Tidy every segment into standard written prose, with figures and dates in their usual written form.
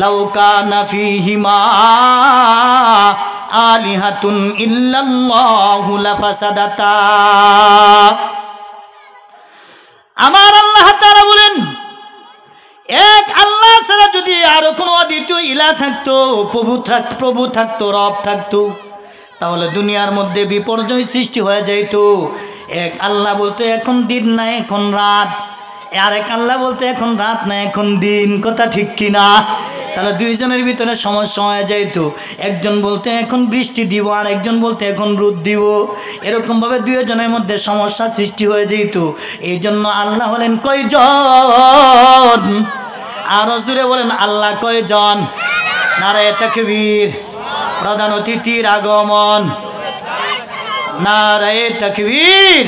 লাউ কানা ফীহিমা আলিহাতুন ইল্লাল্লাহু লাফাসাদাতা। আমার আল্লাহ তাআলা বলেন, এক আল্লাহ ছাড়া যদি আরো কোনো দ্বিতীয় ইলাহ থাকতো, প্রভু থাকতো, রব থাকতো, তাহলে দুনিয়ার মধ্যে বিপর্যয় সৃষ্টি হয়ে যেত। এক আল্লাহ বলতে এখন দিন না এখন রাত, আর এক আল্লাহ বলতে এখন রাত না এখন দিন। কথা ঠিক কিনা? তাহলে দুইজনের ভিতরে সমস্যা হয়ে যেত। একজন বলতে এখন বৃষ্টি দিব, আর একজন বলতে এখন রোদ দিব। এরকমভাবে দুইজনের মধ্যে সমস্যা সৃষ্টি হয়ে যেত। এই জন্য আল্লাহ হলেন কয়জন? আরো জোরে বলেন আল্লাহ কয়জন? নারায়ে তাকবীর। প্রধান অতিথির আগমন, নারায়ে তাকবীর।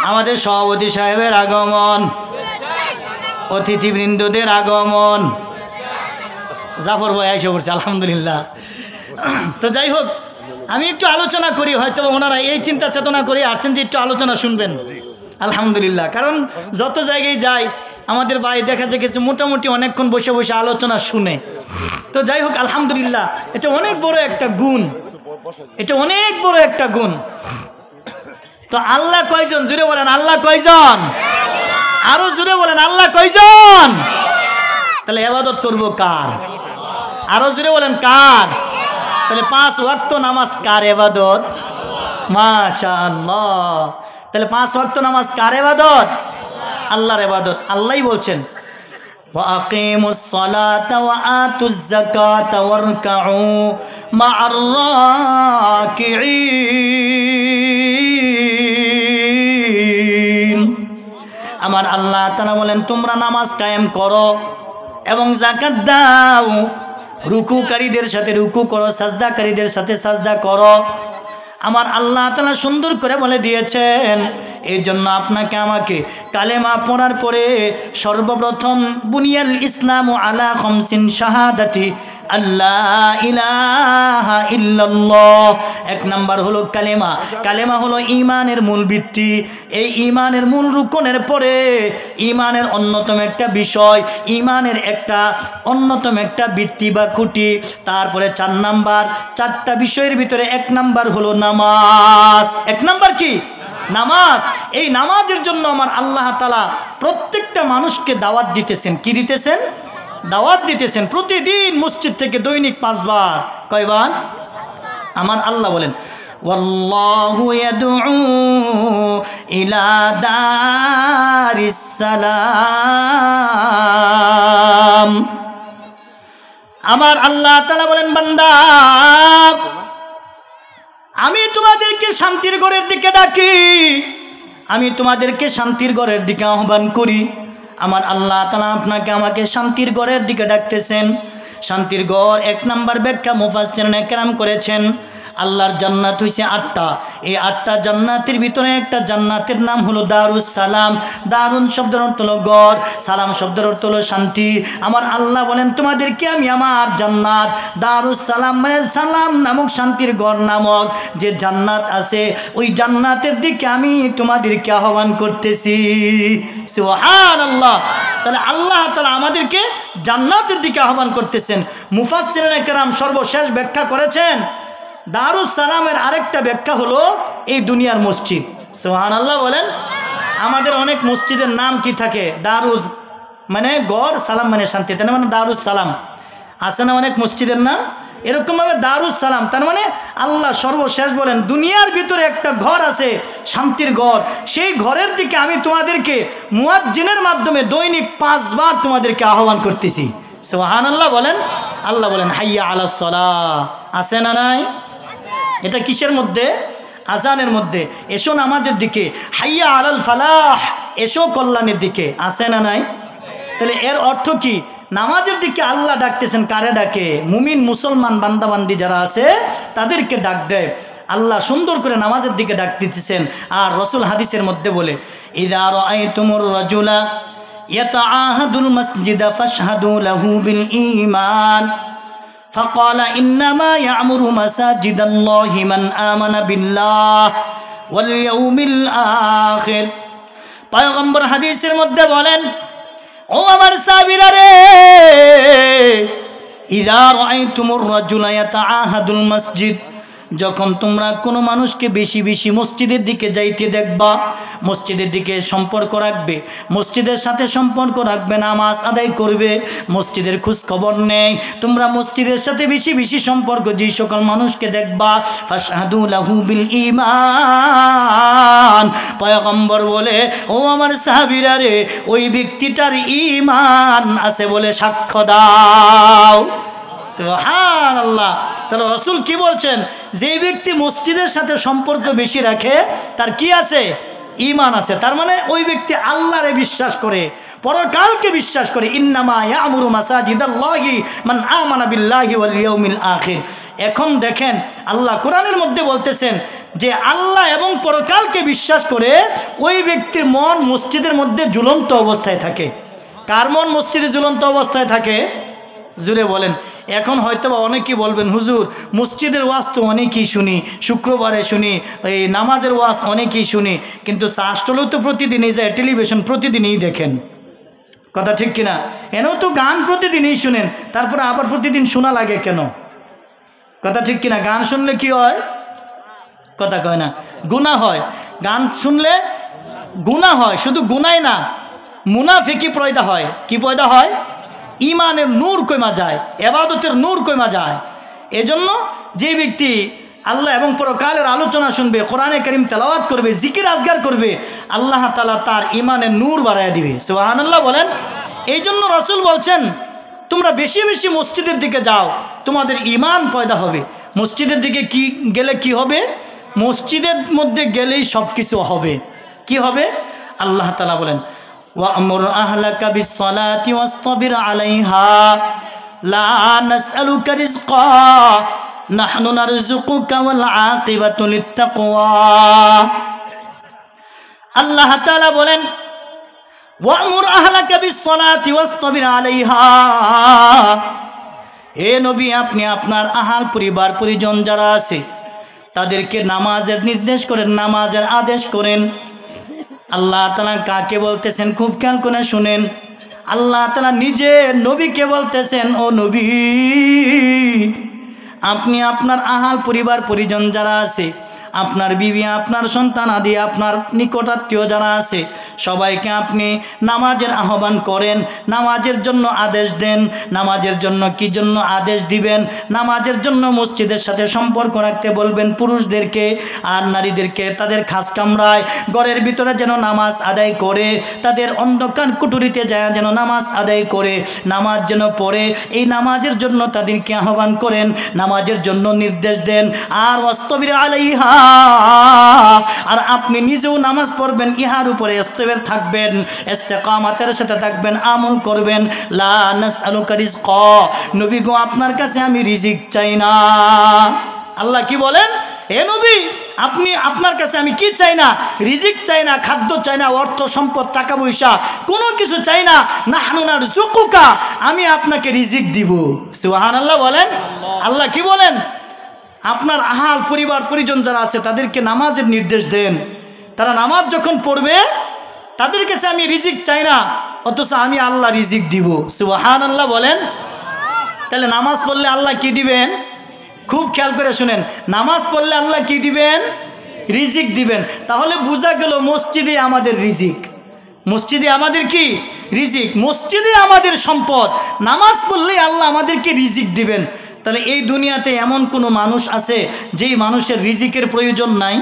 আমাদের সভাপতি সাহেবের আগমন, অতিথিবৃন্দদের আগমন। জাফর ভাই এসে পড়ছে, আলহামদুলিল্লাহ। তো যাই হোক, আমি একটু আলোচনা করি, হয়তো ওনারা এই চিন্তা চেতনা করে আসছেন যে একটু আলোচনা শুনবেন। আলহামদুলিল্লাহ, কারণ যত জায়গায় যাই আমাদের ভাই দেখা যায় গেছে মোটামুটি অনেকক্ষণ বসে বসে আলোচনা শুনে। তো যাই হোক, আলহামদুলিল্লাহ, এটা অনেক বড় একটা গুণ, এটা অনেক বড় একটা গুণ। তো আল্লাহ কয়জন? জুড়ে বলেন আল্লাহ কয়জন? আরো জুড়ে বলেন আল্লাহ কয়জন? তাহলে ইবাদত করব কার? আরো জুড়ে বলেন কার? তাহলে 5 ওয়াক্ত নামাজ কার ইবাদত? মাশাআল্লাহ। তাহলে 5 ওয়াক্ত নামাজ কার ইবাদত? আল্লাহর ইবাদত। আল্লাহই বলছেন ওয়া আকিমুস সালাতা ওয়া আতুজ যাকাতা ওয়ারকাউ মা'আর রাকিঈন। আমার আল্লাহ তাআলা বলেন তোমরা নামাজ কায়েম করো এবং যাকাত দাও, রুকুকারীদের সাথে রুকু করো, সাজদাকারীদের সাথে সাজদা করো। আমার আল্লাহ তাআলা সুন্দর করে বলে দিয়েছেন। এই জন্য আপনাকে আমাকে কালেমা পড়ার পরে সর্বপ্রথম বুনিয়াল ইসলামু আলা খামসিন শাহাদাতি আল্লাহ ইলাহা ইল্লাল্লাহ। 1 নাম্বার হলো কালেমা। কালেমা হলো ঈমানের মূল ভিত্তি। এই ঈমানের মূল রুকনের পরে ঈমানের অন্যতম একটা বিষয়, ঈমানের একটা অন্যতম একটা ভিত্তি বা খুঁটি। তারপরে 4 নাম্বার, 4টা বিষয়ের ভিতরে 1 নাম্বার হলো নামাজ। 1 নাম্বার কি? নামাজ। এই নামাজের জন্য আমার আল্লাহ তাআলা প্রত্যেকটা মানুষকে দাওয়াত দিতেছেন। কি দিতেছেন? দাওয়াত দিতেছেন। প্রতিদিন মসজিদ থেকে দৈনিক 5 বার। কয়বার? আমার আল্লাহ বলেন ওয়াল্লাহু ইয়াদউ ইলা দারিস সালাম। আমার আল্লাহ তাআলা বলেন বান্দা, আমি তোমাদেরকে শান্তির ঘরের দিকে ডাকি, আমি তোমাদেরকে শান্তির ঘরের দিকে আহ্বান করি। আমার আল্লাহ তাআলা আপনাকে আমাকে শান্তির ঘরের দিকে ডাকতেছেন। শান্তির ঘর 1 নাম্বার ব্যাখ্যা মুফাসসিরিনে কেরাম করেছেন, আল্লাহর জান্নাত হইছে 8টা। এই 8টা জান্নাতের ভিতরে একটা জান্নাতের নাম হলো দারুস সালাম। দারুন শব্দের অর্থ হলো ঘর, সালাম শব্দের অর্থ হলো শান্তি। আমার আল্লাহ বলেন তোমাদেরকে আমি আমার জান্নাত দারুস সালাম মানে সালাম নামক শান্তির ঘর নামক যে জান্নাত আছে, ওই জান্নাতের দিকে আমি তোমাদেরকে আহ্বান করতেছি। সুবহানাল্লাহ। তাহলে আল্লাহ তাআলা আমাদেরকে জান্নাতের দিকে আহ্বান করতেছেন। মুফাসসিরিনে কেরাম সর্বশেষ ব্যাখ্যা করেছেন দারুস সালামের আরেকটা ব্যাখ্যা হলো এই দুনিয়ার মসজিদ। সুবহানাল্লাহ বলেন। আমাদের অনেক মসজিদের নাম কি থাকে? দারুস মানে ঘর, সালাম মানে শান্তি, তার মানে দারুস সালাম আছে না অনেক মসজিদের নাম? এরকমভাবে দারুস সালাম তার মানে আল্লাহ সর্বশেষ বলেন দুনিয়ার ভিতরে একটা ঘর আছে, শান্তির ঘর। সেই ঘরের দিকে আমি তোমাদেরকে মুয়াজ্জিনের মাধ্যমে দৈনিক 5 বার তোমাদেরকে আহ্বান করতেছি। সুবহানাল্লাহ বলেন। আল্লাহ বলেন হাইয়া আলাস সালাহ। আছে না নাই? এটা কিসের মধ্যে? আজানের মধ্যে। এসো নামাজের দিকে। হাইয়া আলাল ফালাহ, এসো কল্যাণের দিকে। আছে না নাই? তাহলে এর অর্থ কি? নামাজের দিকে আল্লাহ ডাকতেছেন। কারে ডাকে? মুমিন মুসলমান বান্দাবান্দি যারা আছে তাদেরকে ডাক দেয়। আল্লাহ সুন্দর করে নামাজের দিকে ডাক দিতেছেন। আর রাসূল হাদিসের মধ্যে বলে ইযা রাআইতুমুর রাজুলা ইয়াতাআহাদুল মাসজিদা ফাশহাদু লাহু বিল ঈমান فقال إنما يعمر مساجد الله من آمن بالله واليوم الآخر। পয়গম্বর হাদিসের মধ্যে বলেন ও আমার সাহাবীরা রে, ইযা রাআইতুমুর রাজুলা ইয়াতাআহাদুল মসজিদ, যখন তোমরা কোনো মানুষকে বেশি বেশি মসজিদের দিকে যাইতে দেখবা, মসজিদের দিকে সম্পর্ক রাখবে, মসজিদের সাথে সম্পর্ক রাখবে, নামাজ আদায় করবে, মসজিদের খোঁজ খবর নেই, তোমরা মসজিদের সাথে বেশি বেশি সম্পর্ক যেই সকল মানুষকে দেখবা, ফাশহাদু লাহু বিল ঈমান, পয়গম্বর বলে ও আমার সাহাবীরা রে, ওই ব্যক্তিটার ঈমান আছে বলে সাক্ষ্য দাও। সুবহানাল্লাহ। তাহলে রাসূল কি বলছেন? যে ব্যক্তি মসজিদের সাথে সম্পর্ক বেশি রাখে তার কি আছে? ঈমান আছে। তার মানে ওই ব্যক্তি আল্লাহরে বিশ্বাস করে, পরকালকে বিশ্বাস করে। ইন্নামা ইয়ামুরু মাসাজিদাল্লাহি মান আমানা বিল্লাহি ওয়াল ইয়াউমিল আখির। এখন দেখেন আল্লাহ কোরআনের মধ্যে বলতেছেন যে আল্লাহ এবং পরকালকে বিশ্বাস করে ওই ব্যক্তির মন মসজিদের মধ্যে ঝুলন্ত অবস্থায় থাকে। কার মন মসজিদে ঝুলন্ত অবস্থায় থাকে? জুড়ে বলেন। এখন হয়তো বা অনেকেই বলবেন, হুজুর মসজিদের ওয়াজ তো অনেকেই শুনি, শুক্রবারে শুনি, এই নামাজের ওয়াজ অনেকেই শুনি, কিন্তু শাস্ত্রলেও তো প্রতিদিনই যায়, টেলিভিশন প্রতিদিনই দেখেন, কথা ঠিক কিনা? এনেও তো গান প্রতিদিনই শুনেন, তারপরে আবার প্রতিদিন শোনা লাগে কেন? কথা ঠিক কিনা? গান শুনলে কি হয়? কথা কয় না, গুনাহ হয়। গান শুনলে গুনাহ হয়, শুধু গুনাই না, মুনাফিকি পয়দা হয়। কি পয়দা হয়? ইমানের নূর কমা যায়, ইবাদতের নূর কমা যায়। এজন্য যে ব্যক্তি আল্লাহ এবং পরকালের আলোচনা শুনবে, কোরআনে কারীম তেলাওয়াত করবে, জিকির আজগার করবে, আল্লাহ তাআলা তার ইমানের নূর বাড়ায় দিবে। সুবহানাল্লাহ বলেন। এই জন্য রাসূল বলছেন তোমরা বেশি বেশি মসজিদের দিকে যাও, তোমাদের ঈমান পয়দা হবে। মসজিদের দিকে কি গেলে কি হবে? মসজিদের মধ্যে গেলেই সব কিছু হবে। কি হবে? আল্লাহ তাআলা বলেন ওয়া'মুর আহলাকা বিস-সালাতি ওয়াসতাবির আলাইহা লা নাসআলুকা রিজকা নাহনু নারযুকুকা ওয়াল আকিবাতু লিত-তাকওয়া। আল্লাহ তাআলা বলেন ওয়া'মুর আহলাকা বিস-সালাতি ওয়াসতাবির আলাইহা, হে নবী আপনি আপনার আহাল পরিবার পরিজন যারা আছে তাদেরকে নামাজের নির্দেশ করেন, নামাজের আদেশ করেন। আল্লাহ তাআলা কাকে বলতেছেন খুব খেয়াল করে শুনেন। আল্লাহ তাআলা নিজে নবীকে বলতেছেন, ও নবী আপনি আপনার আহাল পরিবার পরিজন যারা আছে, আপনার বিবি, আপনার সন্তান আদি, আপনার নিকটাত্মীয় যারা আছে সবাইকে আপনি নামাজের আহ্বান করেন, নামাজের জন্য আদেশ দেন। নামাজের জন্য কি জন্য আদেশ দিবেন? নামাজের জন্য মসজিদের সাথে সম্পর্ক রাখতে বলবেন পুরুষদেরকে, আর নারীদেরকে তাদের খাস কামরায় ঘরের ভিতরে যেন নামাজ আদায় করে, তাদের অন্ধকার কুঠুরিতে যায় যেন নামাজ আদায় করে, নামাজ যেন পড়ে, এই নামাজের জন্য তাদেরকে আহ্বান করেন, নামাজের জন্য নির্দেশ দেন। আর ওয়াসতাবির আলাইহা, আর আপনি নিজেও নামাজ পড়বেন, ইহার উপরে ইস্তেবের থাকবেন, ইস্তেকামাতের সাথে থাকবেন, আমল করবেন। লা নাসআলুকা রিজকা, নবী গো আপনার কাছে আমি রিজিক চাই না। আল্লাহ কি বলেন? হে নবী আপনি আপনার কাছে আমি কি চাই না? রিজিক চাই না, খাদ্য চাই না, অর্থ সম্পদ টাকা পয়সা কোনো কিছু চাই না। নাহনু নারযুকুকা, আমি আপনাকে রিজিক দিব। সুবহানাল্লাহ বলেন। আল্লাহ কি বলেন? আপনার আহাল পরিবার পরিজন যারা আছে তাদেরকে নামাজের নির্দেশ দেন। তারা নামাজ যখন পড়বে তাদের কাছে আমি রিজিক চাই না, অথচ আমি আল্লাহ রিজিক দিব। সুবহানাল্লাহ বলেন। তাহলে নামাজ পড়লে আল্লাহ কি দিবেন? খুব খেয়াল করে শুনেন, নামাজ পড়লে আল্লাহ কি দিবেন? রিজিক দিবেন। তাহলে বোঝা গেল মসজিদে আমাদের রিজিক, মসজিদে আমাদের কি রিজিক, মসজিদে আমাদের সম্পদ। নামাজ পড়লে আল্লাহ আমাদেরকে রিজিক দিবেন। তাহলে এই দুনিয়াতে এমন কোনো মানুষ আছে যেই মানুষের রিজিকের প্রয়োজন নাই,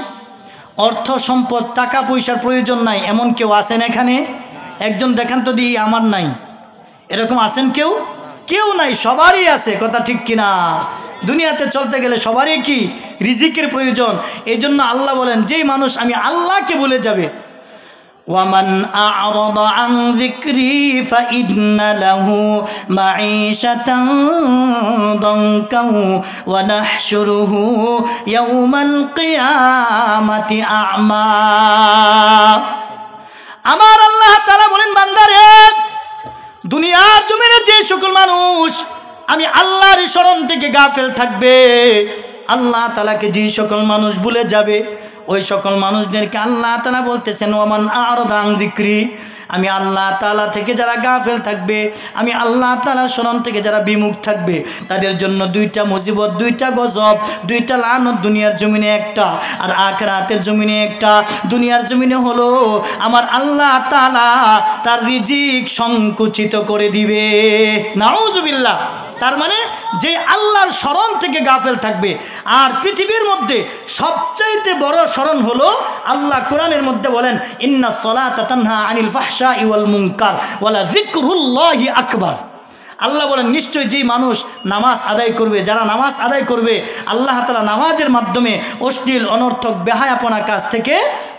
অর্থ সম্পদ টাকা পয়সার প্রয়োজন নাই? এমন কেউ আছেন এখানে? একজন দেখান তো দিই আমার নাই, এরকম আছেন কেউ? কেউ নাই, সবারই আছে। কথা ঠিক কিনা? দুনিয়াতে চলতে গেলে সবারই কি রিজিকের প্রয়োজন। এই জন্য আল্লাহ বলেন যেই মানুষ আমি আল্লাহকে ভুলে যাবে, ওয়ামান আ'রাদা আন যিকরি ফাইন্না লাহু মাঈশাতান দানকাও ওয়া নাহশুরুহু ইয়াওমাল কিয়ামাতি আ'মা। আমার আল্লাহ তাআলা বলেন বান্দারে, দুনিয়ার জমিনে যে সকল মানুষ আমি আল্লাহর স্মরণ থেকে গাফেল থাকবে, আল্লাহ তাআলাকে যে সকল মানুষ ভুলে যাবে ওই সকল মানুষদেরকে আল্লাহ তাআলা বলতেছেন ওয়ামান আ'রাদা আন যিকরি, আমি আল্লাহ তাআলা থেকে যারা গাফেল থাকবে, আমি আল্লাহ তাআলার স্মরণ থেকে যারা বিমুখ থাকবে, তাদের জন্য দুইটা মুসিবত, দুইটা গজব, দুইটা লানত, দুনিয়ার জমিনে একটা আর আখিরাতের জমিনে একটা। দুনিয়ার জমিনে হলো আমার আল্লাহ তাআলা তার রিজিক সংকুচিত করে দিবে, নাউযুবিল্লাহ। তার মানে যে আল্লাহর স্মরণ থেকে গাফেল থাকবে। আর পৃথিবীর মধ্যে সবচাইতে বড় স্মরণ হলো আল্লাহ কোরআনের মধ্যে বলেন ইন্নাস সালাতা তানহা আনিল ফাহশাই ওয়াল মুনকার ওয়ালা যিকরুল্লাহি আকবার। আল্লাহ বলেন নিশ্চয়ই যেই মানুষ নামাজ আদায় করবে, যারা নামাজ আদায় করবে, আল্লাহ তাআলা নামাজের মাধ্যমে অশ্লীল অনর্থক বেহায়াপনা কাজ থেকে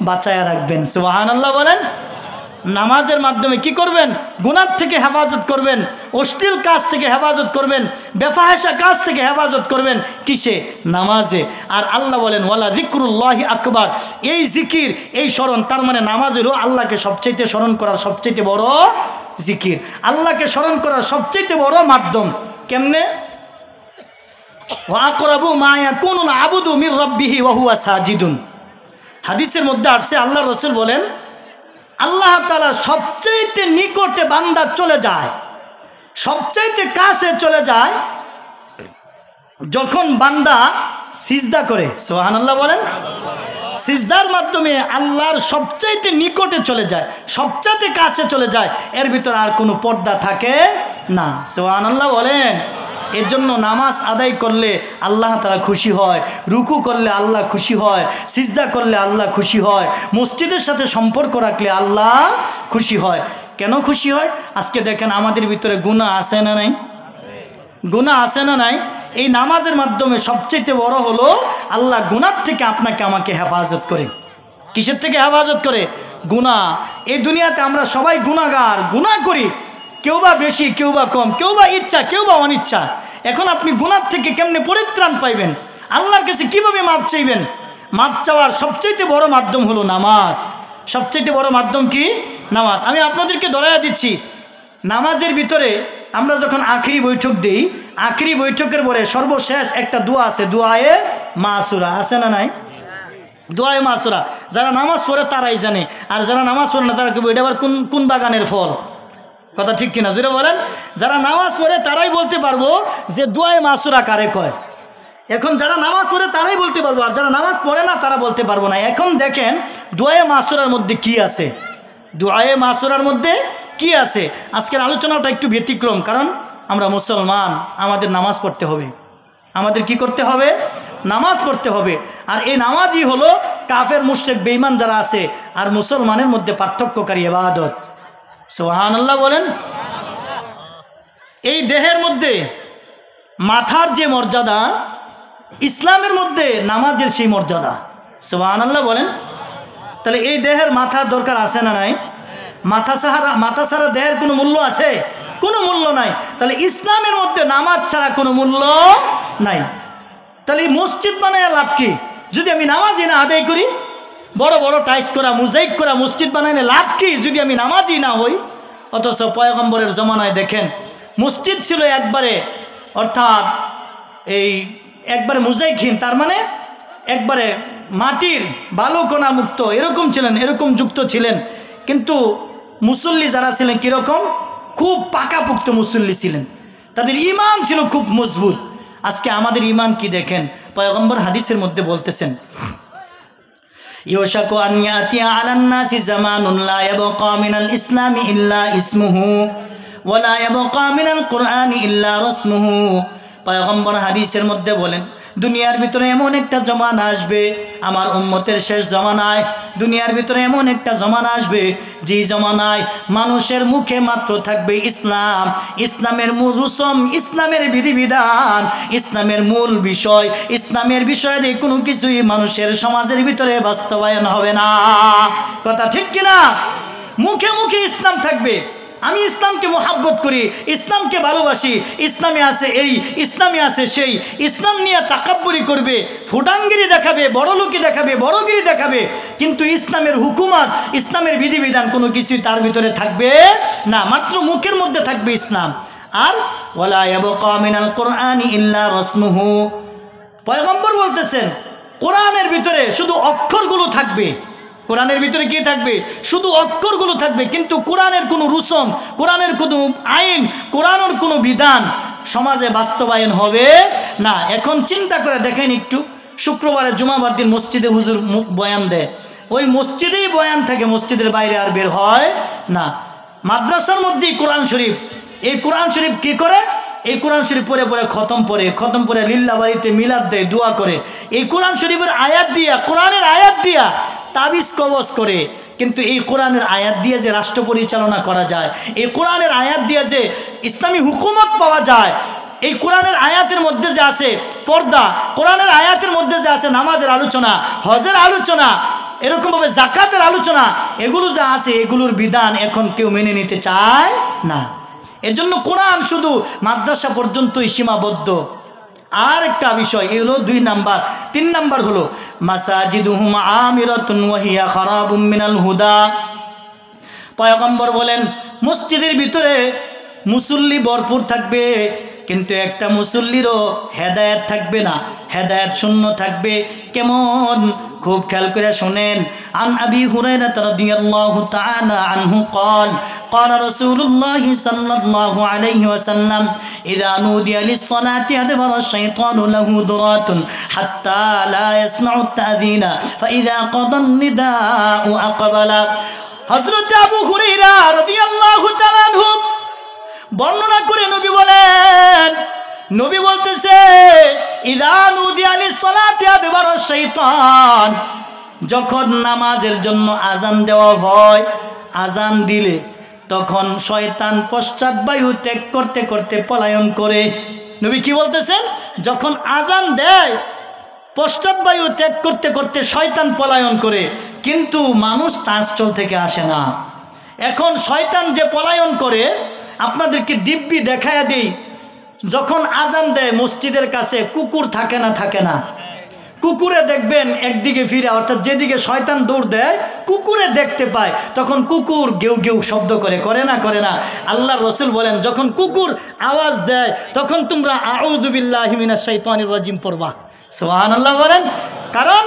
বাঁচায়া রাখবেন। সুবহানাল্লাহ বলেন। নামাজের মাধ্যমে কি করবেন? গুনাহ থেকে হেফাজত করবেন, অশ্লীল কাজ থেকে হেফাজত করবেন, বেফাহেশা কাজ থেকে হেফাজত করবেন। কিসে? নামাজে। আর আল্লাহ বলেন ওয়ালা যিকরুল্লাহি আকবার, এই জিকির, এই স্মরণ, তার মানে নামাজ হলো আল্লাহকে সবচাইতে স্মরণ করার সবচাইতে বড় জিকির, আল্লাহকে স্মরণ করার সবচাইতে বড় মাধ্যম। কেমনে? ওয়া আকরাবু মা ইয়াকুনুল আবদু মির রাব্বিহি ওয়া হুয়া সাজিদুন। হাদিসের মধ্যে আসছে আল্লাহ রাসূল বলেন আল্লাহ তাআলা সবচাইতে নিকটে বান্দা চলে যায়, সবচাইতে কাছে চলে যায় যখন বান্দা সিজদা করে। সুবহানাল্লাহ বলেন। সিজদার মাধ্যমে আল্লাহর সবচাইতে নিকটে চলে যায়, সবচাইতে কাছে চলে যায়, এর ভিতর আর কোনো পর্দা থাকে না। সুবহানাল্লাহ বলেন। এর জন্য নামাজ আদায় করলে আল্লাহ তাআলা খুশি হয়, রুকু করলে আল্লাহ খুশি হয়, সিজদা করলে আল্লাহ খুশি হয়, মসজিদের সাথে সম্পর্ক রাখলে আল্লাহ খুশি হয়। কেন খুশি হয়? আজকে দেখেন আমাদের ভিতরে গুনাহ আছে না নাই? গুনাহ আছে না নাই? এই নামাজের মাধ্যমে সবচেয়ে বড় হলো আল্লাহ গুনাহ থেকে আপনাকে আমাকে হেফাজত করে। কিসের থেকে হেফাজত করে? গুনাহ। এই দুনিয়াতে আমরা সবাই গুনাহগার, গুনাহ করি, কেউ বা বেশি, কেউ বা কম, কেউ বা ইচ্ছা, কেউ বা অনিচ্ছা। এখন আপনি গুনাহ থেকে কেমনে পরিত্রাণ পাইবেন? আল্লাহর কাছে কিভাবে মাপ চাইবেন? মাপ চাওয়ার সবচেয়ে বড় মাধ্যম হলো নামাজ। সবচেয়ে বড় মাধ্যম কি? নামাজ। আমি আপনাদেরকে ধরাইয়া দিচ্ছি, নামাজের ভিতরে আমরা যখন আখিরি বৈঠক দিই, আখিরি বৈঠকের পরে সর্বশেষ একটা দোয়া আছে, দোয়ায়ে মাসুরা, আছে না নাই? দোয়ায়ে মাসুরা যারা নামাজ পড়ে তারাই জানে, আর যারা নামাজ পড়ে না তারা কেউ এটা আবার কোন বাগানের ফল? কথা ঠিক কিনা যেটা বলেন? যারা নামাজ পড়ে তারাই বলতে পারবো যে দোয়ায়ে মাসুরা কারে কয়। এখন যারা নামাজ পড়ে তারাই বলতে পারবো, আর যারা নামাজ পড়ে না তারা বলতে পারবো না। এখন দেখেন দোয়ায়ে মাসুরার মধ্যে কি আছে, দোয়ায়ে মাসুরার মধ্যে কি আছে। আজকের আলোচনাটা একটু ব্যতিক্রম, কারণ আমরা মুসলমান, আমাদের নামাজ পড়তে হবে। আমাদের কি করতে হবে? নামাজ পড়তে হবে। আর এই নামাজই হলো কাফের মুশরিক বেঈমান যারা আছে আর মুসলমানের মধ্যে পার্থক্যকারী ইবাদত। সুবহানাল্লাহ বলেন। এই দেহের মধ্যে মাথার যে মর্যাদা, ইসলামের মধ্যে নামাজের সেই মর্যাদা। সুবহানাল্লাহ বলেন। তাহলে এই দেহের মাথার দরকার আছে না নাই? মাথা ছাড়া দেহের কোনো মূল্য আছে? কোনো মূল্য নাই। তাহলে ইসলামের মধ্যে নামাজ ছাড়া কোনো মূল্য নাই। তাহলে মসজিদ বানায় লাভ কি যদি আমি নামাজই না আদায় করি? বড় বড় টাইস করা, মোজাইক করা মসজিদ বানাইলে লাভ কি যদি আমি নামাজই না হই? অথচ পয়গম্বরের জমানায় দেখেন মসজিদ ছিল একবারে, অর্থাৎ এই একবারে মোজাইকহীন, তার মানে একবারে মাটির বালুকণা মুক্ত, এরকম ছিলেন, এরকম যুক্ত ছিলেন। কিন্তু মুসল্লি যারা ছিলেন কীরকম? খুব পাকাপুক্ত মুসল্লি ছিলেন, তাদের ঈমান ছিল খুব মজবুত। আজকে আমাদের ঈমান কি দেখেন? পয়গম্বর হাদিসের মধ্যে বলতেছেন ইউশাকু আন ইয়াতিয়া আলান নাসি জামানুন লা ইয়াবকা মিনাল ইসলামি ইল্লা ইসমুহু ওয়া লা ইয়াবকা মিনাল কুরআনি ইল্লা রাসমুহু। পয়গম্বর হাদিসের মধ্যে বলেন দুনিয়ার ভিতরে এমন একটা জমানা আসবে, আমার উম্মতের শেষ জমানায় দুনিয়ার ভিতরে এমন একটা জমানা আসবে যেই জমানায় মানুষের মুখে মাত্র থাকবে ইসলাম, ইসলামের মূল রুসম, ইসলামের বিধিবিধান, ইসলামের মূল বিষয়, ইসলামের বিষয়ে দিয়ে কোনো কিছুই মানুষের সমাজের ভিতরে বাস্তবায়ন হবে না। কথা ঠিক কিনা? মুখে মুখে ইসলাম থাকবে, আমি ইসলামকে মোহাব্বত করি, ইসলামকে ভালোবাসি, ইসলামে আছে এই, ইসলামে আছে সেই, ইসলাম নিয়ে তাকাব্বুরি করবে, ফুটাঙ্গিরি দেখাবে, বড়লোকি দেখাবে, বড়গিরি দেখাবে, কিন্তু ইসলামের হুকুমত, ইসলামের বিধিবিধান কোনো কিছুই তার ভিতরে থাকবে না, মাত্র মুখের মধ্যে থাকবে ইসলাম। আর ওয়ালা ইয়াবকা মিনাল কুরআনি ইল্লা রাসমুহু, পয়গম্বর বলতেছেন কোরআনের ভিতরে শুধু অক্ষরগুলো থাকবে, কোরআনের ভিতরে কি থাকবে? শুধু অক্ষরগুলো থাকবে, কিন্তু কোরআনের কোনো রুসম, কোরআনের কোনো আইন, কোরআনের কোনো বিধান সমাজে বাস্তবায়ন হবে না। এখন চিন্তা করে দেখেন একটু, শুক্রবারে জুমাবার দিন মসজিদে হুজুর বয়ান দেয়, ওই মসজিদেই বয়ান থাকে, মসজিদের বাইরে আর বের হয় না। মাদ্রাসার মধ্যেই কোরআন শরীফ, এই কোরআন শরীফ কি করে? এই কোরআন শরীফ পড়ে পড়ে খতম পড়ে লিল্লা বাড়িতে মিলাদ দেয়, দোয়া করে। এই কোরআন শরীফের আয়াত দিয়া, কোরআনের আয়াত দিয়া তাবিজ কবজ করে। কিন্তু এই কোরআনের আয়াত দিয়ে যে রাষ্ট্র পরিচালনা করা যায়, এই কোরআনের আয়াত দিয়ে যে ইসলামী হুকুমত পাওয়া যায়, এই কোরআনের আয়াতের মধ্যে যে আছে পর্দা, কোরআনের আয়াতের মধ্যে যে আছে নামাজের আলোচনা, হজের আলোচনা, এরকমভাবে জাকাতের আলোচনা, এগুলো যা আছে এগুলোর বিধান এখন কেউ মেনে নিতে চায় না। এজন্য কোরআন শুধু মাদ্রাসা পর্যন্তই সীমাবদ্ধ। আর একটা বিষয় এগুলো 2 নাম্বার। 3 নাম্বার হলো মাসাজিদুহুম আমিরাতুন ওয়া হিয়া খারাবুম মিনাল হুদা। পয়গম্বর বলেন মসজিদের ভিতরে মুসল্লি ভরপুর থাকবে, কিন্তু একটা মুসল্লিরও হেদায়েত থাকবে না, হেদায়েত শূন্য থাকবে। কেমন? খুব খেয়াল করে শুনেন। আন আবি হুরায়রা রাদিয়াল্লাহু তাআলা আনহু قال قال رسول الله صلى الله عليه وسلم اذا نودي للصلاه ادبر الشيطان له درات حتى لا يسمع التاذين فاذا قضى النداء اقبل। হযরত আবু হুরায়রা রাদিয়াল্লাহু তাআলা আনহু বর্ণনা করে নবী বলতেছে ইযা নুদিয়া লিস-সালাতি আদবারা শাইতান, যখন নামাজের জন্য আজান দেওয়া হয়, আজান দিলে তখন শয়তান পশ্চাৎবায়ু ত্যাগ করতে করতে পলায়ন করে। নবী কি বলতেছেন? যখন আজান দেয় পশ্চাৎবায়ু ত্যাগ করতে করতে শয়তান পলায়ন করে, কিন্তু মানুষ চাঁচল থেকে আসে না। এখন শয়তান যে পলায়ন করে, আপনাদেরকে দিব্যি দেখায়া দেই, যখন আজান দেয় মসজিদের কাছে কুকুর থাকে না? কুকুরে দেখবেন একদিকে ফিরে, অর্থাৎ যেদিকে শয়তান দৌড় দেয় কুকুরে দেখতে পায়, তখন কুকুর গেউ গেউ শব্দ করে না? আল্লাহর রাসূল বলেন যখন কুকুর আওয়াজ দেয় তখন তোমরা আউযু বিল্লাহি মিনাশ শাইতানির রাজিম পড়বা। সুবহানাল্লাহ বলেন। কারণ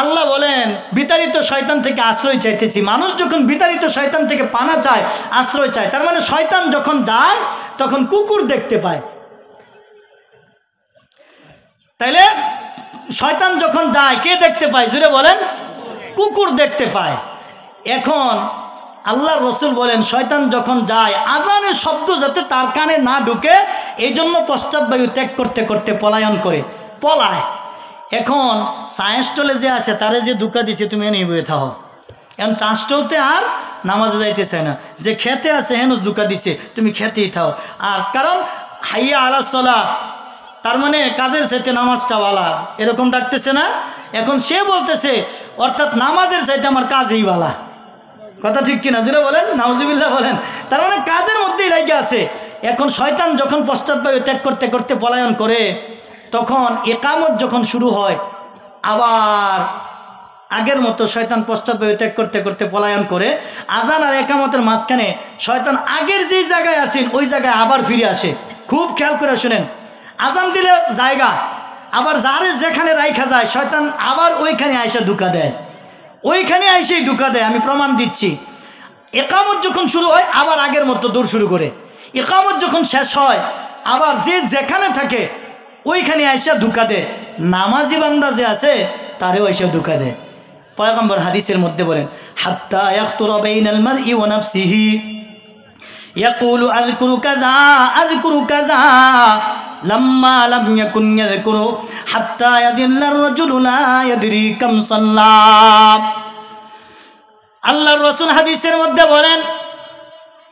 আল্লাহ বলেন বিতাড়িত শয়তান থেকে আশ্রয় চাইতেছি। মানুষ যখন বিতাড়িত শয়তান থেকে পানা চায়, আশ্রয় চায়, তার মানে শয়তান যখন যায় তখন কুকুর দেখতে পায়। তাইলে শয়তান যখন যায় কে দেখতে পায়? জুড়ে বলেন, কুকুর দেখতে পায়। এখন আল্লাহর রাসূল বলেন শয়তান যখন যায় আজানের শব্দ যাতে তার কানে না ঢুকে, এই জন্য পশ্চাৎবায়ু ত্যাগ করতে করতে পলায়। এখন চাঁচলে যে আছে তারে যে ধোঁকা দিছে তুমি এনে বয়ে থাও, এখন চাঁচলতে আর নামাজে যাইতেছে না, যে খেতে আছে হেন ধোঁকা দিছে তুমি খেতেই থাও। আর কারণ হাইয়া আলাস সালাহ, তার মানে কাজের চাইতে নামাজটা বালা, এরকম ডাকতেছে না? এখন সে বলতেছে অর্থাৎ নামাজের চাইতে আমার কাজই বালা। কথা ঠিক কিনা? যেটা বলেন, নাউজুবিল্লাহ বলেন। তার মানে কাজের মধ্যেই লাগে আছে। এখন শয়তান যখন পশ্চাৎবায়ু ত্যাগ করতে করতে পলায়ন করে, তখন ইকামত যখন শুরু হয় আবার আগের মতো শয়তান পশ্চাৎবায়ু ত্যাগ করতে করতে পলায়ন করে। আজান আর একামতের মাঝখানে শয়তান আগের যেই জায়গায় আসেন ওই জায়গায় আবার ফিরে আসে। খুব খেয়াল করে শুনেন, আজান দিলে জায়গা, আবার যারে যেখানে রাইখা যায় শয়তান আবার ওইখানে আইসা ধোঁকা দেয়, ওইখানে আইসেই ধোঁকা দেয়। আমি প্রমাণ দিচ্ছি। একামত যখন শুরু হয় আবার আগের মতো দৌড় শুরু করে, একামত যখন শেষ হয় আবার যে যেখানে থাকে ওইখানে আইসা ধোঁকা দেয়। নামাজি বান্দা যে আছে তারেও আইসা ধোঁকা দেয়। পয়গম্বর হাদিসের মধ্যে বলেন হাত্তা ইয়াখতুরা বাইনাল মারই ওয়া নাফসিহি ইয়াকুলু আযকুরু কাযা লাম্মা লাম ইয়াকুন ইয়াযকুরু হাত্তা ইয়াযিল্লার রাজুলু লা ইয়াদরি কাম সাল্লা। আল্লাহর রাসূল হাদিসের মধ্যে বলেন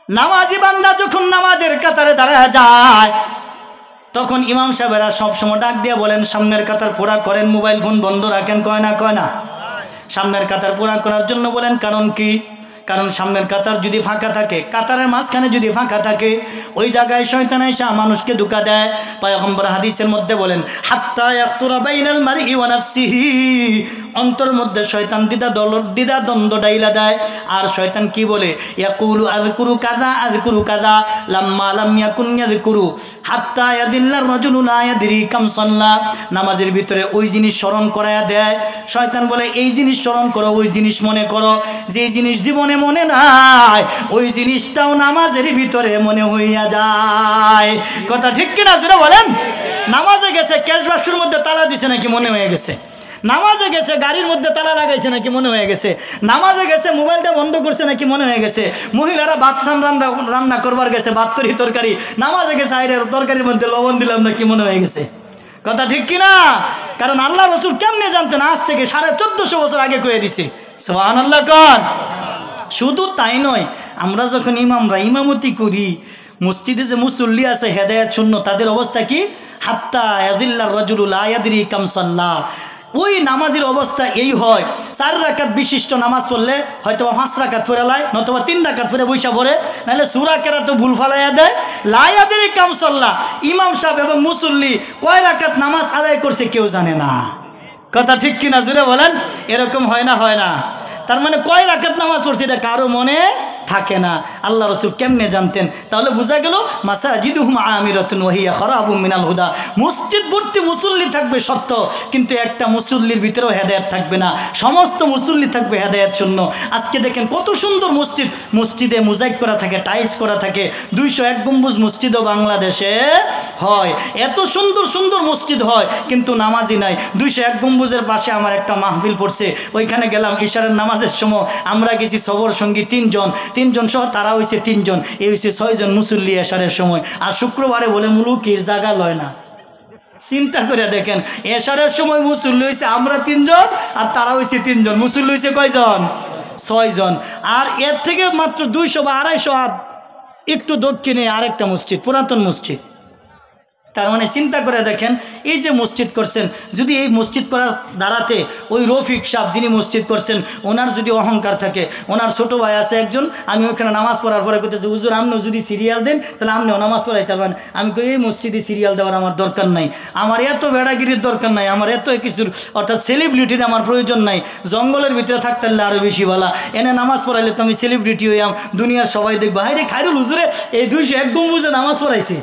নামাজি বান্দা যখন নামাজের কাতারে দাঁড়ায় যায় তখন ইমাম সাহেবেরা সবসময় ডাক দিয়ে বলেন সামনের কাতার পুরা করেন, মোবাইল ফোন বন্ধ রাখেন। কয় না? সামনের কাতার পুরা করার জন্য বলেন। কারণ কি? কারণ সামনের কাতার যদি ফাঁকা থাকে, কাতারের মাঝখানে যদি ফাঁকা থাকে, ওই জায়গায় শয়তান এসে মানুষকে ধোঁকা দেয়। পয়গম্বর হাদিসের মধ্যে বলেন, হাত্তা ইয়াকতুরা বাইনাল মারই ওয়া নাফসিহি, অন্তর মধ্যে শয়তান দ্বিধা দ্বন্দ্ব ডাইলা দেয়। আর শয়তান কি বলে, ইয়াকুলু আযকুরু কাযা আযকুরু কাযা লাম্মা লাম ইয়াকুন ইয়াযকুরু হাত্তা ইয়াযিল্লার রাজুলু লা ইয়াদরি কাম সাল্লা। নামাজের ভিতরে ওই জিনিস স্মরণ করায়া দেয়। শয়তান বলে এই জিনিস স্মরণ করো, ওই জিনিস মনে করো, যে জিনিস জীবনে মনে নাই ওই জিনিসটাও নামাজের ভিতরে মনে হইয়া যায়। কথা ঠিক কিনা সেটা বলেন? নামাজে গেছে ক্যাশ বাক্সের মধ্যে তালা দিছে নাকি মনে হয়ে গেছে, নামাজে গেছে গাড়ির মধ্যে তালা লাগাইছে নাকি মনে হয়ে গেছে, নামাজে গেছে মোবাইলটা বন্ধ করছে নাকি মনে হয়ে গেছে, মহিলারা ভাত রান্না করবার গেছে, ভাত তরকারি, নামাজে গেছে আইরের তরকারির মধ্যে লবণ দিলাম নাকি মনে হয়ে গেছে। কথা ঠিক কিনা? কারণ আল্লাহ রসুল কেমনে জানতেন? আজ থেকে 1450 বছর আগে কয়ে দিছে। সুবহানাল্লাহ কর। শুধু তাই নয়, আমরা যখন ইমামরা ইমামতি করি, মসজিদে যে মুসল্লি আছে হেদায়েত শূন্য, তাদের অবস্থা কি? হাত্তা ইয়াযিল্লার রাজুলু লা ইয়াদরি কাম সাল্লা। ওই নামাজের অবস্থা এই হয়, 4 রাকাত বিশিষ্ট নামাজ পড়লে হয়তো 5 রাকাত পড়ে লাই, নতুবা 3 রাকাত পড়ে বৈশা পড়ে, নাহলে সূরা কেরাত ভুল ফালাইয়া দেয়। লা ইয়াদরি কাম সাল্লা, ইমাম সাহেব এবং মুসল্লি কয় রাকাত নামাজ আদায় করছে কেউ জানে না। কথা ঠিক কিনা জুড়ে বলেন? এরকম হয় না? হয় না? তার মানে কয় রাকাত নামাজ পড়ছে এটা কারো মনে থাকে না। আল্লাহ রসুল কেমনে জানতেন? তাহলে বোঝা গেল মাসাজিদুহুম আমিরাতুন ওয়া হিয়া খারাবুম মিনাল হুদা। মসজিদ ভর্তি মুসল্লি থাকবে সত্য, কিন্তু একটা মুসল্লির ভিতরেও হেদায়েত থাকবে না, সমস্ত মুসল্লি থাকবে হেদায়েত শূন্য। আজকে দেখেন কত সুন্দর মসজিদ, মসজিদে মোজাইক করা থাকে, টাইলস করা থাকে, 201 গম্বুজ মসজিদও বাংলাদেশে হয়। এত সুন্দর সুন্দর মসজিদ হয়, কিন্তু নামাজি নাই। 201 গম্বুজের পাশে আমার একটা মাহফিল পড়ছে, ওইখানে গেলাম ইশারের নামাজের সময়। আমরা গেছি সবর সঙ্গী 3 জন সহ, তারা হয়েছে 3 জন, এই হয়েছে 6 জন মুসল্লি এশারের সময়। আর শুক্রবারে বলে মুলুকির জায়গা লয় না। চিন্তা করে দেখেন, এশারের সময় মুসল্লি হয়েছে আমরা 3 জন, আর তারা হয়েছে 3 জন, মুসল্লি হয়েছে কয়জন? 6 জন। আর এর থেকে মাত্র 200 বা 250 হাত একটু দক্ষিণে আরেকটা মসজিদ, পুরাতন মসজিদ। তার মানে চিন্তা করে দেখেন, এই যে মসজিদ করছেন, যদি এই মসজিদ করার দ্বারাতে ওই রফিক সাহেব যিনি মসজিদ করছেন, ওনার যদি অহংকার থাকে, ওনার ছোটো ভাই আছে একজন, আমি ওইখানে নামাজ পড়ার পরে করতেছি, হুজুর আপনিও যদি সিরিয়াল দেন তাহলে আপনিও নামাজ পড়াইতে পারবেন। আমি কই এই মসজিদে সিরিয়াল দেওয়ার আমার দরকার নাই, আমার এত বেড়াগিরির দরকার নাই, আমার এত কিছুর অর্থাৎ সেলিব্রিটির আমার প্রয়োজন নাই। জঙ্গলের ভিতরে থাকতে হলে আরও বেশি ভালো, এনে নামাজ পড়াইলে তো আমি সেলিব্রিটি হইয়াম, দুনিয়ার সবাই দেখবো হাই রে খায়রুল হুজুরে এই 201 গম্বুজে নামাজ পড়াইছে।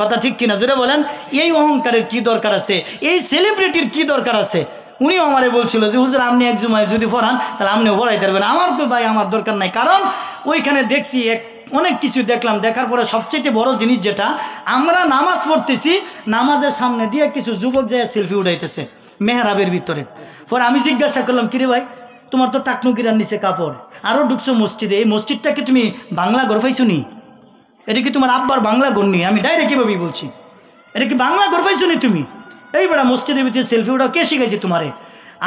কথা ঠিক কিনা জোরে বলেন? এই অহংকারের কি দরকার আছে? এই সেলিব্রিটির কি দরকার আছে? উনিও আমারে বলছিল যে হুজুর আপনি এক জুমায় যদি পড়ান তাহলে আপনিও পড়াইতে পারবেন। আমার তো ভাই আমার দরকার নাই, কারণ ওইখানে দেখছি অনেক কিছু দেখলাম। দেখার পরে সবচেয়ে বড় জিনিস যেটা, আমরা নামাজ পড়তেছি, নামাজের সামনে দিয়ে কিছু যুবক যায় সেলফি উঠাইতেছে মেহরাবের ভিতরে। পরে আমি জিজ্ঞাসা করলাম, কিরে ভাই তোমার তো টাকনুকিরার নিচে কাপড়, আরও ঢুকছো মসজিদে, এই মসজিদটাকে তুমি বাংলা ঘর পাইছো নি? এটা কি তোমার আব্বার বাংলা ঘর নি? আমি ডাইরেক্ট কীভাবেই বলছি, এটা কি বাংলা ঘর পাইছো নি তুমি? এই বেড়া মসজিদের ভিতরে সেলফি ওটা কে শিখাইছে তোমারে?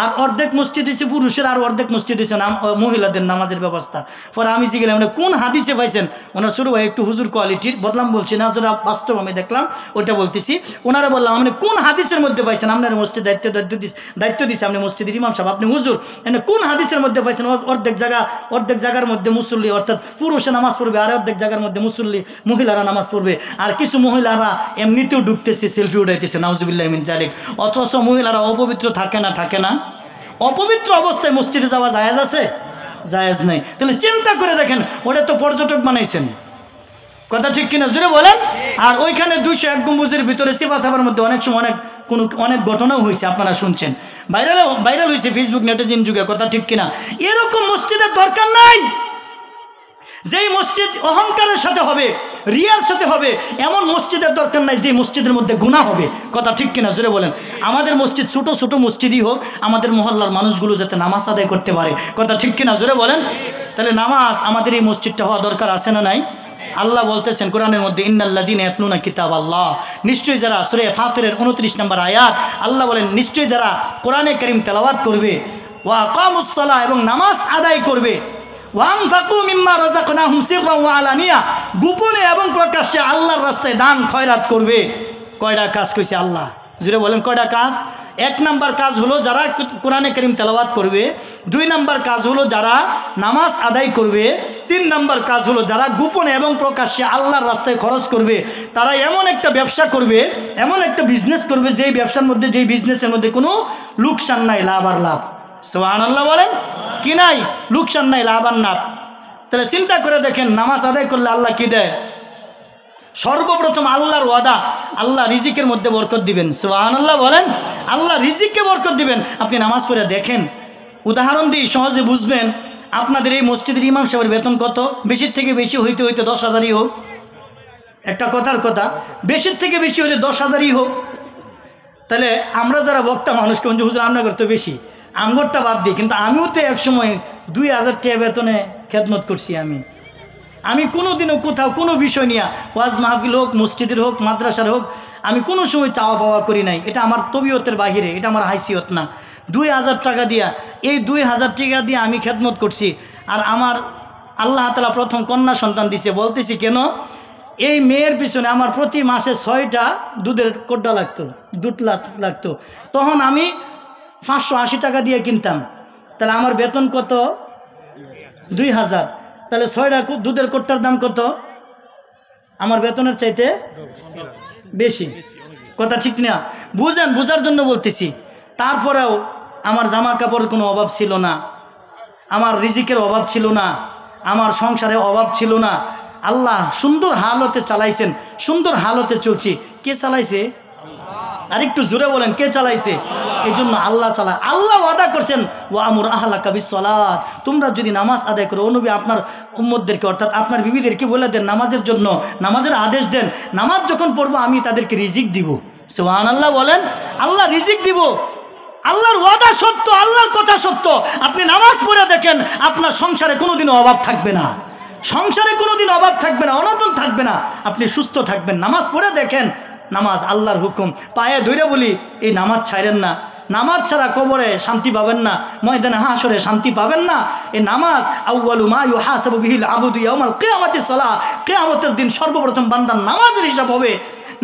আর অর্ধেক মসজিদ হয়েছে পুরুষের, আর অর্ধেক মসজিদ হয়েছে মহিলাদের নামাজের ব্যবস্থা। পরে আমি জিজ্ঞেলাম মানে কোন হাদিসে পাইছেন? ওনার ছোটো ভাই একটু হুজুর কোয়ালিটির, বদলাম বলছি না, যেটা বাস্তব আমি দেখলাম ওইটা বলতেছি। ওনারা বললাম আপনি কোন হাদিসের মধ্যে পাইছেন? আপনার মসজিদ দায়িত্ব দিচ্ছে, আপনি মসজিদের ইমাম সাহেব, আপনি হুজুর, এনে কোন হাদিসের মধ্যে পাইছেন অর্ধেক জায়গার মধ্যে মুসল্লি অর্থাৎ পুরুষে নামাজ পড়বে, আর অর্ধেক জায়গার মধ্যে মুসল্লি মহিলারা নামাজ পড়বে, আর কিছু মহিলারা এমনিতেও ঢুকতেছে সেলফি উঠাইতেছে, নাউজুবিল্লাহ মিন জালিক। অথচ মহিলারা অপবিত্র থাকে না? থাকে না? অপবিত্র অবস্থায় মসজিদে যাওয়া জায়েজ আছে? জায়েজ নেই। তাহলে চিন্তা করে দেখেন, ওটা তো পর্যটক বানাইছেন। কথা ঠিক কিনা জুড়ে বলেন? আর ওইখানে 201 গম্বুজের ভিতরে সিফা সাফার মধ্যে অনেক সময় অনেক ঘটনাও হয়েছে, আপনারা শুনছেন, ভাইরাল হয়েছে ফেসবুক নেটিজেন যুগে। কথা ঠিক কিনা? এরকম মসজিদের দরকার নাই। যেই মসজিদ অহংকারের সাথে হবে, রিয়ার সাথে হবে, এমন মসজিদের দরকার নাই যে মসজিদের মধ্যে গুনাহ হবে। কথা ঠিক কিনা জোরে বলেন? আমাদের মসজিদ ছোট ছোট মসজিদই হোক, আমাদের মহল্লার মানুষগুলো যাতে নামাজ আদায় করতে পারে। কথা ঠিক কিনা জোরে বলেন? তাহলে নামাজ আমাদের এই মসজিদটা হওয়া দরকার আছে না নাই? আল্লাহ বলতেছেন কোরআনের মধ্যে, ইন্নাল্লাযীনা ইয়াতলুনা কিতাবাল্লাহ, নিশ্চয়ই যারা, সূরা ফাতিরের 29 নম্বর আয়াত, আল্লাহ বলেন নিশ্চয়ই যারা কোরআনে কারীম তেলাওয়াত করবে, ওয়া আকামুস সালাহ, এবং নামাজ আদায় করবে, ওয়ানফাকু মিম্মা রাযাকনাহুম সিররান ওয়া আলানিয়া, গোপনে এবং প্রকাশ্যে আল্লাহর রাস্তায় দান খয়রাত করবে। কয়টা কাজ কইছে আল্লাহ? জুড়ে বলেন কয়টা কাজ? 1 নাম্বার কাজ হলো যারা কোরআনে কারীম তেলাওয়াত করবে, 2 নাম্বার কাজ হলো যারা নামাজ আদায় করবে, 3 নাম্বার কাজ হলো যারা গোপনে এবং প্রকাশ্যে আল্লাহর রাস্তায় খরচ করবে। তারা এমন একটা ব্যবসা করবে, এমন একটা বিজনেস করবে যেই ব্যবসার মধ্যে, যেই বিজনেসের মধ্যে কোনো লোকসান নাই, লাভ আর লাভ। সুবহানাল্লাহ বলেন, কি নাই? লোকসান নাই, লাভ আর লাভ। তাহলে চিন্তা করে দেখেন, নামাজ আদায় করলে আল্লাহ কি দেয়? সর্বপ্রথম আল্লাহর ওয়াদা, আল্লাহ রিজিকের মধ্যে বরকত দিবেন। সুবহানাল্লাহ বলেন, আল্লাহ রিজিককে বরকত দিবেন। আপনি নামাজ পড়ে দেখেন, উদাহরণ দিই সহজে বুঝবেন। আপনাদের এই মসজিদের ইমাম সাহেবের বেতন কত? বেশির থেকে বেশি হইতে 10,000ই হোক, একটা কথার কথা, বেশির থেকে বেশি হলে 10,000ই হোক। তাহলে আমরা যারা বক্তা মানুষ কেমন যে হুজুর রান্না করতে বেশি, আমগরটা বাদ দিই, কিন্তু আমিও তো একসময় 2,000 টাকা বেতনে খেদমত করছি। আমি কোনো দিনও কোথাও কোনো বিষয় নিয়ে, ওয়াজ মাহফিল হোক, মসজিদের হোক, মাদ্রাসার হোক, আমি কোনো সময় চাওয়া পাওয়া করি নাই। এটা আমার তবিয়তের বাহিরে, এটা আমার হাইসিয়ত না। 2,000 টাকা দিয়া, এই 2,000 টাকা দিয়ে আমি খেদমত করছি। আর আমার আল্লাহ তাআলা প্রথম কন্যা সন্তান দিছে। বলতেছি কেন? এই মেয়ের পিছনে আমার প্রতি মাসে 6টা দুধের কোড্ডা লাগতো, দুধ লাগতো। তখন আমি 580 টাকা দিয়ে কিনতাম। তাহলে আমার বেতন কত? 2,000। তাহলে 6টা দুধের কোট্টার দাম কত? আমার বেতনের চাইতে বেশি। কথা ঠিক না? বুঝেন, বুঝার জন্য বলতেছি। তারপরেও আমার জামা কাপড়ের কোনো অভাব ছিল না, আমার রিজিকের অভাব ছিল না, আমার সংসারে অভাব ছিল না। আল্লাহ সুন্দর হালতে চালাইছেন, সুন্দর হালতে চলছি। কে চালাইছে? আর একটু জোরে বলেন, কে চালাইছে? এই জন্য আল্লাহ চালায়। আল্লাহ ওয়াদা করছেন, ওয়ামুর আহলাকা বিসসালাত, তোমরা যদি নামাজ আদায় করো। নবী আপনার উম্মতদেরকে অর্থাৎ আপনার বিবিদেরকে বলে দেন নামাজের জন্য, নামাজের আদেশ দেন। নামাজ যখন পড়বো আমি তাদেরকে রিজিক দিব। সুবহানাল্লাহ বলেন, আল্লাহ রিজিক দিব। আল্লাহর ওয়াদা সত্য, আল্লাহর কথা সত্য। আপনি নামাজ পড়ে দেখেন, আপনার সংসারে কোনোদিনও অভাব থাকবে না, সংসারে কোনোদিন অভাব থাকবে না, অনটন থাকবে না, আপনি সুস্থ থাকবেন। নামাজ পড়ে দেখেন, নামাজ আল্লাহর হুকুম। পায়ে ধরে বলি, এই নামাজ ছাড়েন না। নামাজ ছাড়া কবরে শান্তি পাবেন না, ময়দানে হাসরে শান্তি পাবেন না। এই নামাজ আউয়ালু মা ইউহাসাবু বিহিল আবদু ইয়াউমাল কিয়ামাতিস সালাহ, কিয়ামতের দিন সর্বপ্রথম বান্দার নামাজের হিসাব হবে,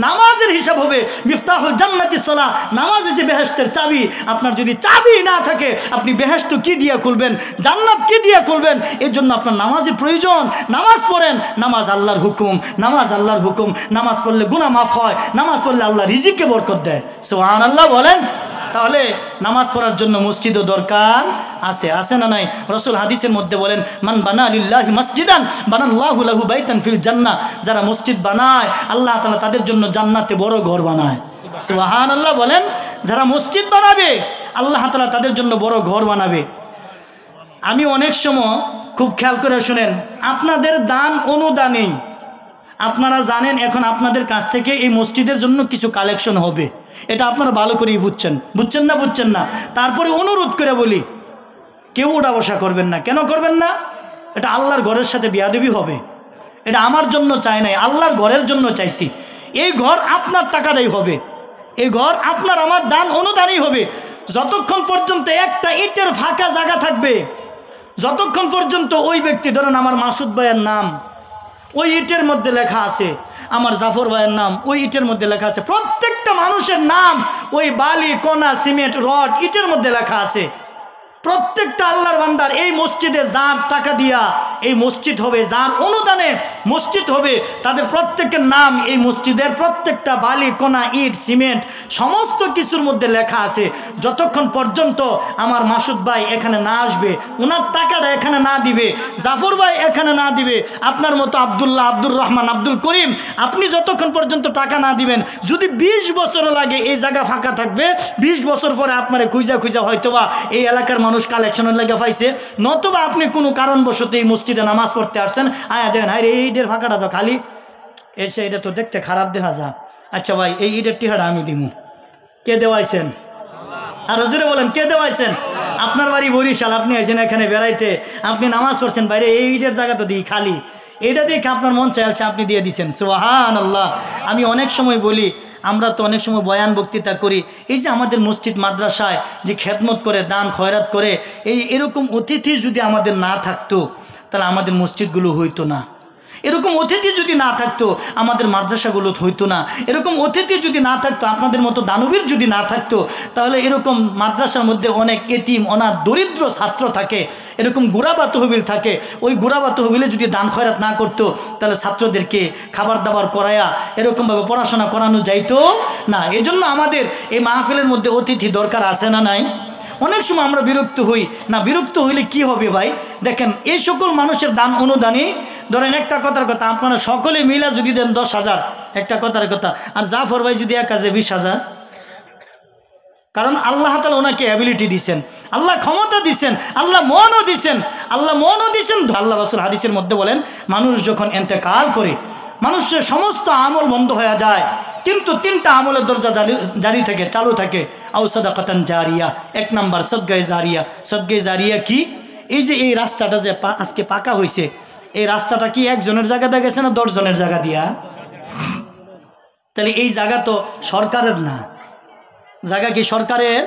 নামাজের হিসাব হবে। মিফতাহুল জান্নাতিস সালাহ, নামাজ যে বেহেশতের চাবি। আপনার যদি চাবি না থাকে, আপনি বেহেশত কি দিয়ে খুলবেন, জান্নাত কি দিয়ে খুলবেন? এই জন্য আপনার নামাজের প্রয়োজন। নামাজ পড়েন, নামাজ আল্লাহর হুকুম, নামাজ আল্লাহর হুকুম। নামাজ পড়লে গুনাহ মাফ হয়, নামাজ পড়লে আল্লাহ রিজিককে বরকত দেয়। সুবহানাল্লাহ বলেন। তাহলে নামাজ পড়ার জন্য মসজিদও দরকার আছে, আছে না নাই? রাসূল হাদিসের মধ্যে বলেন, মান বানা লিল্লাহি মসজিদান বানাল্লাহু লাহু বাইতান ফিল জান্নাহ, যারা মসজিদ বানায় আল্লাহ তাআলা তাদের জন্য জান্নাতে বড় ঘর বানায়। সুবহানাল্লাহ বলেন। যারা মসজিদ বানাবে আল্লাহ তাআলা তাদের জন্য বড় ঘর বানাবে। আমি অনেক সময় খুব খেয়াল করে শুনেন, আপনাদের দান অনুদানেই আপনারা জানেন এখন আপনাদের কাছ থেকে এই মসজিদের জন্য কিছু কালেকশন হবে। এটা আপনারা ভালো করেই বুঝছেন, বুঝছেন না? বুঝছেন না? তারপরে অনুরোধ করে বলি, কেউ ওঠা বসা করবেন না। কেন করবেন না? এটা আল্লাহর ঘরের সাথে বিয়াদবি হবে। এটা আমার জন্য চাই নাই, আল্লাহর ঘরের জন্য চাইছি। এই ঘর আপনার টাকাতেই হবে, এই ঘর আপনার আমার দান অনুদানই হবে। যতক্ষণ পর্যন্ত একটা ইটের ফাঁকা জায়গা থাকবে, যতক্ষণ পর্যন্ত ওই ব্যক্তি, ধরেন আমার মাসুদ ভাইয়ের নাম ওই ইটের মধ্যে লেখা আছে, আমার জাফর ভাইয়ের নাম ওই ইটের মধ্যে লেখা আছে, প্রত্যেকটা মানুষের নাম ওই বালি, কণা, সিমেন্ট, রড, ইটের মধ্যে লেখা আছে। প্রত্যেকটা আল্লাহর বান্দার এই মসজিদে যার টাকা দিয়া এই মসজিদ হবে, যার অনুদানে মসজিদ হবে, তাদের প্রত্যেকের নাম এই মসজিদের প্রত্যেকটা বালি, কণা, ইট, সিমেন্ট সমস্ত কিছুর মধ্যে লেখা আছে। যতক্ষণ পর্যন্ত আমার মাসুদ ভাই এখানে না আসবে, ওনার টাকাটা এখানে না দিবে, জাফর ভাই এখানে না দিবে, আপনার মতো আব্দুল্লাহ, আব্দুর রহমান, আব্দুল করিম, আপনি যতক্ষণ পর্যন্ত টাকা না দিবেন, যদি 20 বছরও লাগে এই জায়গা ফাঁকা থাকবে। 20 বছর পরে আপনারা খুঁজা খুঁজা হয়তোবা এই এলাকার মানুষ কালেকশনের লেগে পাইছে, নতুবা আপনি কোনো কারণবশত এই মসজিদে নামাজ পড়তে আসছেন, আয়া দেখেন হাই এই ইটের ফাঁকাটা তো খালি, এসে এটা তো দেখতে খারাপ দেখা যা। আচ্ছা ভাই, এই ইটের টিহাটা আমি দিব। কে দেওয়াইছেন? আর হুজুরে বলেন, কে দেওয়াইছেন? আপনার বাড়ি বরিশাল, আপনি আছেন এখানে বেড়াইতে, আপনি নামাজ পড়ছেন বাইরে, এই ইটের জায়গা তো দিই খালি, এটা দেখে আপনার মন চাইছে, আপনি দিয়ে দিচ্ছেন। সুবহানাল্লাহ। আমি অনেক সময় বলি, আমরা তো অনেক সময় বয়ান বক্তৃতা করি, এই যে আমাদের মসজিদ মাদ্রাসায় যে খেদমত করে, দান খয়রাত করে, এরকম অতিথি যদি আমাদের না থাকতো, তাহলে আমাদের মসজিদগুলো হইতো না। এরকম অতিথি যদি না থাকতো আমাদের মাদ্রাসাগুলো হইতো না। এরকম অতিথি যদি না থাকতো, আপনাদের মতো দানবীর যদি না থাকতো, তাহলে এরকম মাদ্রাসার মধ্যে অনেক এতিম অনাথ দরিদ্র ছাত্র থাকে, এরকম গুড়াবা তহবিল থাকে। ওই গুড়াবা তহবিলে যদি দান খয়রাত না করতো, তাহলে ছাত্রদেরকে খাবার দাবার করায়া এরকমভাবে পড়াশোনা করানো যাইতো না। এজন্য আমাদের এই মাহফিলের মধ্যে অতিথি দরকার আছে না নাই? অনেক সময় আমরা বিরক্ত হই না, বিরক্ত হইলে কি হবে ভাই? দেখেন, এই সকল মানুষের দান অনুদানই, ধরেন একটা কথার কথা, আপনারা সকলে মিলা যদি দেন 10,000, একটা কথার কথা, আর জাফর ভাই যদি একা যে 20,000, কারণ আল্লাহ তাআলা ওনাকে অ্যাবিলিটি দিয়েছেন, আল্লাহ ক্ষমতা দিয়েছেন, আল্লাহ মনও দিয়েছেন, আল্লাহ রাসূল হাদিসের মধ্যে বলেন, মানুষ যখন ইন্তেকাল করে মানুষের সমস্ত আমল বন্ধ হয়ে যায়, কিন্তু 3টা আমলের দরজা জারি থাকে, চালু থাকে। আও সাদাকাতান জারিয়া, 1 নাম্বার সদকায়ে জারিয়া। সদকায়ে জারিয়া কি? এই যে এই রাস্তাটা যে আজকে পাকা হয়েছে, এই রাস্তাটা কি একজনের জায়গা দিয়ে গেছে না 10 জনের জায়গা দিয়া? তাহলে এই জায়গা তো সরকারের না, জায়গা কি সরকারের?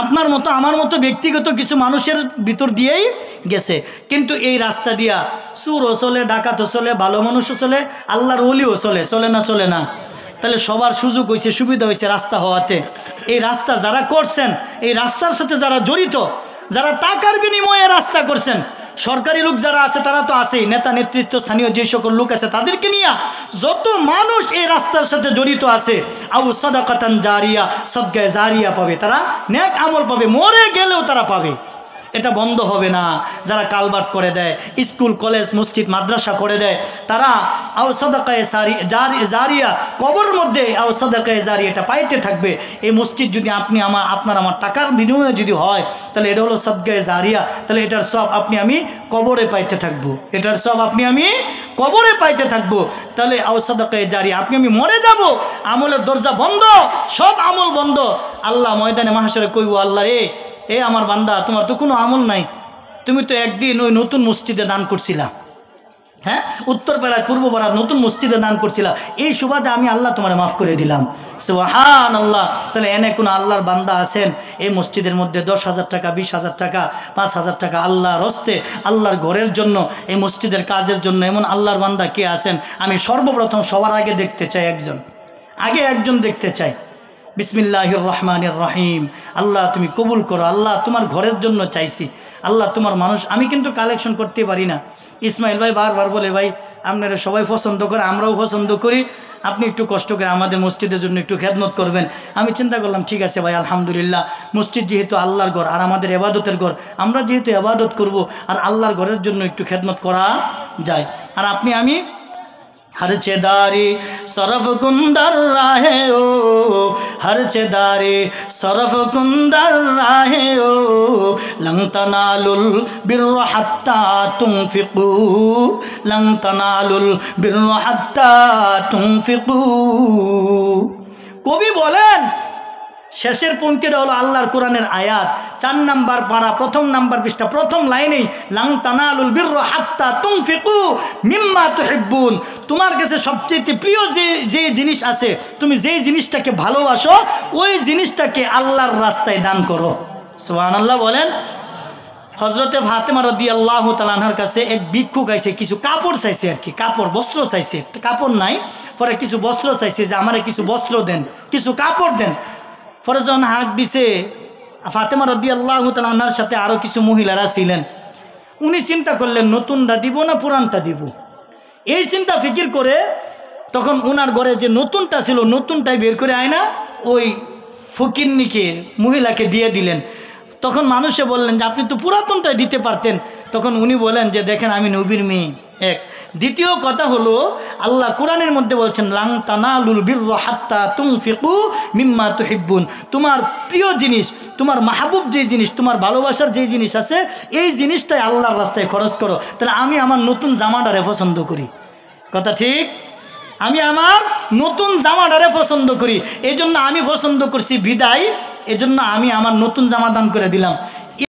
আপনার মতো আমার মতো ব্যক্তিগত কিছু মানুষের ভিতর দিয়েই গেছে। কিন্তু এই রাস্তা দিয়া চুরও চলে, ডাকাতও চলে, ভালো মানুষও চলে, আল্লাহর ওলিও চলে, চলে না? চলে না? তাহলে সবার সুযোগ হয়েছে, সুবিধা হয়েছে রাস্তা হওয়াতে। এই রাস্তা যারা করছেন, এই রাস্তার সাথে যারা জড়িত, যারা টাকার বিনিময়ে রাস্তা করছেন, সরকারি লোক যারা আছে তারা তো আছেই, নেতা নেতৃত্ব স্থানীয় যে সকল লোক আছে তাদেরকে নিয়ে যত মানুষ এই রাস্তার সাথে জড়িত আছে, আও সাদাকাতান জারিয়া, সদকায়ে জারিয়া পাবে, তারা নেক আমল পাবে, মরে গেলেও তারা পাবে। এটা বন্ধ হবে না। যারা কালবাট করে দেয়, স্কুল কলেজ মসজিদ মাদ্রাসা করে দেয়, তারা আও সাদাকায়ে জারিয়া, কবরের মধ্যে আও সাদাকায়ে জারিয়া এটা পাইতে থাকবে। এই মসজিদ যদি আপনার আমার টাকার বিনিময়ে যদি হয়, তাহলে এটা হলো সাদকায়ে জারিয়া। তাহলে এটার সব আপনি আমি কবরে পাইতে থাকবো, এটার সব আপনি আমি কবরে পাইতে থাকবো। তাহলে আও সাদাকায়ে জারিয়া, আপনি আমি মরে যাব, আমলের দরজা বন্ধ, সব আমল বন্ধ। আল্লাহ ময়দানে মাহশরে কইব, আল্লাহ এ আমার বান্দা, তোমার তো কোনো আমল নাই, তুমি তো একদিন ওই নতুন মসজিদে দান করছিলা, হ্যাঁ, উত্তরপাড়ায় পূর্বপাড়ার নতুন মসজিদে দান করছিলা, এই সুবাদে আমি আল্লাহ তোমার মাফ করে দিলাম। সুবহানাল্লাহ। তাহলে এনে কোনো আল্লাহর বান্দা আছেন এই মসজিদের মধ্যে 10,000 টাকা, 20,000 টাকা, 5,000 টাকা আল্লাহর হস্তে, আল্লাহর ঘরের জন্য, এই মসজিদের কাজের জন্য এমন আল্লাহর বান্দা কে আছেন? আমি সর্বপ্রথম সবার আগে দেখতে চাই একজন দেখতে চাই। বিসমিল্লাহির রহমানির রহিম। আল্লাহ তুমি কবুল করো, আল্লাহ তোমার ঘরের জন্য চাইছি, আল্লাহ তোমার মানুষ। আমি কিন্তু কালেকশন করতে পারি না। ইসমাইল ভাই বারবার বলে, ভাই আপনারা সবাই পছন্দ করে, আমরাও পছন্দ করি, আপনি একটু কষ্ট করে আমাদের মসজিদের জন্য একটু খেদমত করবেন। আমি চিন্তা করলাম, ঠিক আছে ভাই, আলহামদুলিল্লাহ, মসজিদ যেহেতু আল্লাহর ঘর আর আমাদের এবাদতের ঘর, আমরা যেহেতু এবাদত করব, আর আল্লাহর ঘরের জন্য একটু খেদমত করা যায়। আর আপনি আমি हर चेदारी सरफ कुंदर राहे ओ, हर चेदारी सरफ कुंदर राहे ओ, लंग तनालुल बिर्र हत्ता तुनफिकू, लंग तनालुल बिर्र हत्ता तुनफिकू। কবি বলেন, শেষের পঙ্ক্তিটা হলো আল্লাহর কোরআনের আয়াত, 4 নাম্বার পারা, 1 নাম্বার পৃষ্ঠা, 1ম লাইনেই, লাং তানালুল বিররা হাত্তা তুনফিকু মিম্মা তুহিব্বুন। তোমার কাছে সবচেয়ে প্রিয় যে জিনিস আছে, তুমি যেই জিনিসটাকে ভালোবাসো, ওই জিনিসটাকে আল্লাহর রাস্তায় দান করো। সুবহানাল্লাহ বলেন। হযরতে ফাতেমা রাদিয়াল্লাহু তাআলা আনহার কাছে এক ভিক্ষুক আইছে, কিছু কাপড় চাইছে, আর কি কাপড় বস্ত্র চাইছে, কাপড় নাই, পরে কিছু বস্ত্র চাইছে, যে আমারে কিছু বস্ত্র দেন, কিছু কাপড় দেন। পরে যখন হাত দিছে, ফাতেমা রাদিয়াল্লাহু তাআলা আনহার সাথে আরও কিছু মহিলারা ছিলেন, উনি চিন্তা করলেন নতুনটা দিব না পুরানটা দিব। এই চিন্তা ফিকির করে তখন ওনার ঘরে যে নতুনটা ছিল, নতুনটাই বের করে আয়না ওই ফকিরনিকে মহিলাকে দিয়ে দিলেন। তখন মানুষে বললেন যে আপনি তো পুরাতনটাই দিতে পারতেন। তখন উনি বলেন যে দেখেন, আমি নবীর মেয়ে, এক। দ্বিতীয় কথা হলো, আল্লাহ কোরআনের মধ্যে বলছেন, লাং তানালুল বিররা হাত্তা তুনফিকু মিম্মা তুহিব্বুন। তোমার প্রিয় জিনিস, তোমার মাহবুব যে জিনিস, তোমার ভালোবাসার যে জিনিস আছে, এই জিনিসটাই আল্লাহর রাস্তায় খরচ করো। তাহলে আমি আমার নতুন জামাটারে পছন্দ করি, কথা ঠিক? আমি আমার নতুন জামাটারে পছন্দ করি, এই জন্য আমি পছন্দ করছি বিদায়, এজন্য আমি আমার নতুন জামা দান করে দিলাম।